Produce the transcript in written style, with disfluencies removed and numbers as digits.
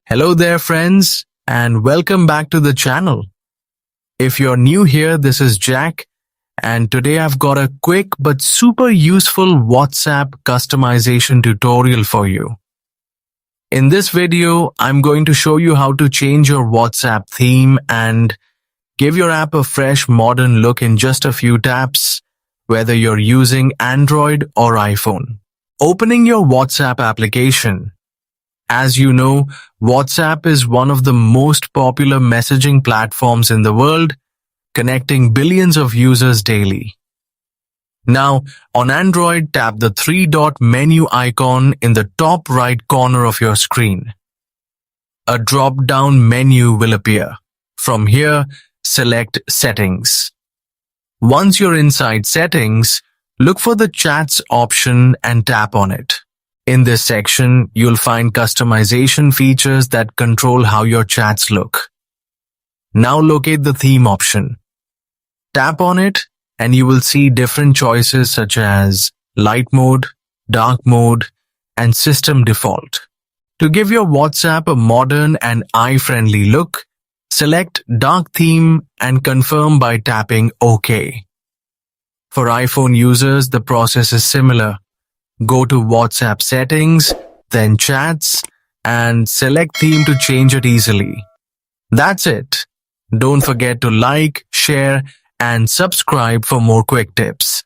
Hello there, friends, and welcome back to the channel. If you're new here, this is Jack, and today I've got a quick but super useful WhatsApp customization tutorial for you. In this video, I'm going to show you how to change your WhatsApp theme and give your app a fresh modern look in just a few taps, whether you're using Android or iPhone. Opening your WhatsApp application. As you know, WhatsApp is one of the most popular messaging platforms in the world, connecting billions of users daily. Now, on Android, tap the three-dot menu icon in the top right corner of your screen. A drop-down menu will appear. From here, select Settings. Once you're inside Settings, look for the Chats option and tap on it. In this section, you'll find customization features that control how your chats look. Now locate the theme option. Tap on it and you will see different choices such as light mode, dark mode, and system default. To give your WhatsApp a modern and eye-friendly look, select dark theme and confirm by tapping OK. For iPhone users, the process is similar. Go to WhatsApp settings, then chats, and select theme to change it easily. That's it. Don't forget to like, share, and subscribe for more quick tips.